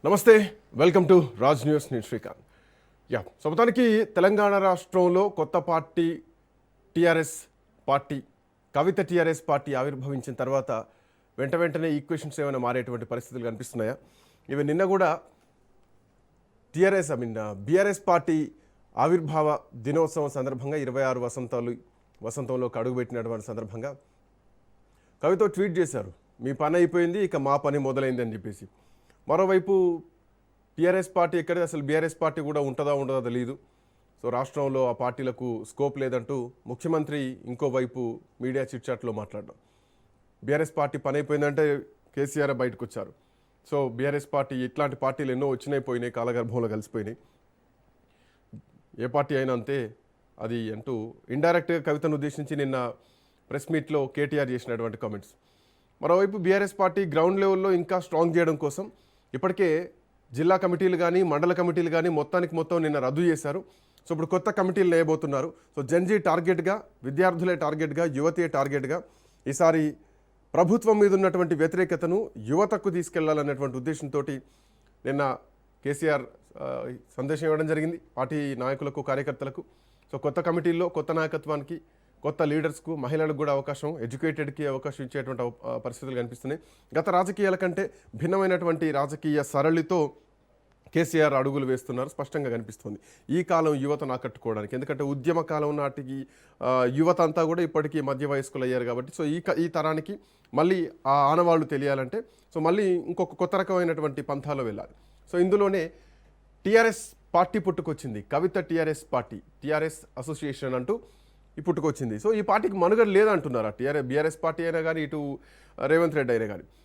నమస్తే, welcome to Raj news. నేను Srikanth. So మొత్తానికి తెలంగాణ రాష్ట్రంలో కొత్త పార్టీ టీఆర్ఎస్ పార్టీ, కవిత టీఆర్ఎస్ పార్టీ ఆవిర్భవించిన తర్వాత వెంటనే ఈక్వేషన్స్ ఏమైనా మారేటువంటి పరిస్థితులు కనిపిస్తున్నాయా? ఇవి నిన్న కూడా బీఆర్ఎస్ పార్టీ ఆవిర్భావ దినోత్సవం సందర్భంగా 26 వసంతంలోకి అడుగుపెట్టినటువంటి సందర్భంగా కవిత ట్వీట్ చేశారు, మీ పని అయిపోయింది, ఇక మా పని మొదలైంది అని చెప్పేసి. మరోవైపు టీఆర్ఎస్ పార్టీ ఎక్కడ, అసలు బీఆర్ఎస్ పార్టీ కూడా ఉండదో తెలియదు. సో రాష్ట్రంలో ఆ పార్టీలకు స్కోప్ లేదంటూ ముఖ్యమంత్రి ఇంకోవైపు మీడియా చిట్చాట్లో మాట్లాడడం. బీఆర్ఎస్ పార్టీ పని అయిపోయిందంటే కేసీఆర్ బయటకు వచ్చారు. సో బీఆర్ఎస్ పార్టీ ఇట్లాంటి పార్టీలు ఎన్నో వచ్చినాయి, పోయినాయి, కాలగర్భంలో కలిసిపోయినాయి. ఏ పార్టీ అయినా అంతే అది అంటూ ఇండైరెక్ట్గా కవితను ఉద్దేశించి నిన్న ప్రెస్ మీట్లో కేటీఆర్ చేసినటువంటి కామెంట్స్. మరోవైపు బీఆర్ఎస్ పార్టీ గ్రౌండ్ లెవెల్లో ఇంకా స్ట్రాంగ్ చేయడం కోసం ఇప్పటికే జిల్లా కమిటీలు కానీ మండల కమిటీలు కానీ మొత్తం నిన్న రద్దు చేశారు. సో ఇప్పుడు కొత్త కమిటీలు వేయబోతున్నారు. సో జెన్జీ టార్గెట్గా, విద్యార్థులే టార్గెట్గా, యువతే టార్గెట్గా ఈసారి ప్రభుత్వం మీద ఉన్నటువంటి వ్యతిరేకతను యువతకు తీసుకెళ్లాలనేటువంటి ఉద్దేశంతో నిన్న కేసీఆర్ సందేశం ఇవ్వడం జరిగింది పార్టీ నాయకులకు, కార్యకర్తలకు. సో కొత్త కమిటీల్లో కొత్త నాయకత్వానికి, కొత్త లీడర్స్కు, మహిళలకు కూడా అవకాశం, ఎడ్యుకేటెడ్కి అవకాశం ఇచ్చేటువంటి పరిస్థితులు కనిపిస్తున్నాయి. గత రాజకీయాల కంటే భిన్నమైనటువంటి రాజకీయ సరళితో కేసీఆర్ అడుగులు వేస్తున్నారు, స్పష్టంగా కనిపిస్తుంది. ఈ కాలం యువతను ఆకట్టుకోవడానికి, ఎందుకంటే ఉద్యమ కాలం నాటికి యువత అంతా కూడా ఇప్పటికీ మధ్య వయస్కులు అయ్యారు కాబట్టి, సో ఈ తరానికి మళ్ళీ ఆ ఆనవాళ్లు తెలియాలంటే సో మళ్ళీ ఇంకొక కొత్త రకమైనటువంటి పంథాలో వెళ్ళాలి. సో ఇందులోనే టీఆర్ఎస్ పార్టీ పుట్టుకొచ్చింది, కవిత టీఆర్ఎస్ పార్టీ, టీఆర్ఎస్ అసోసియేషన్ అంటూ ఈ పుట్టుకొచ్చింది. సో ఈ పార్టీకి మనుగడ లేదంటున్నారు బీఆర్ఎస్ పార్టీ అయినా కానీ, ఇటు రేవంత్ రెడ్డి అయినా కానీ.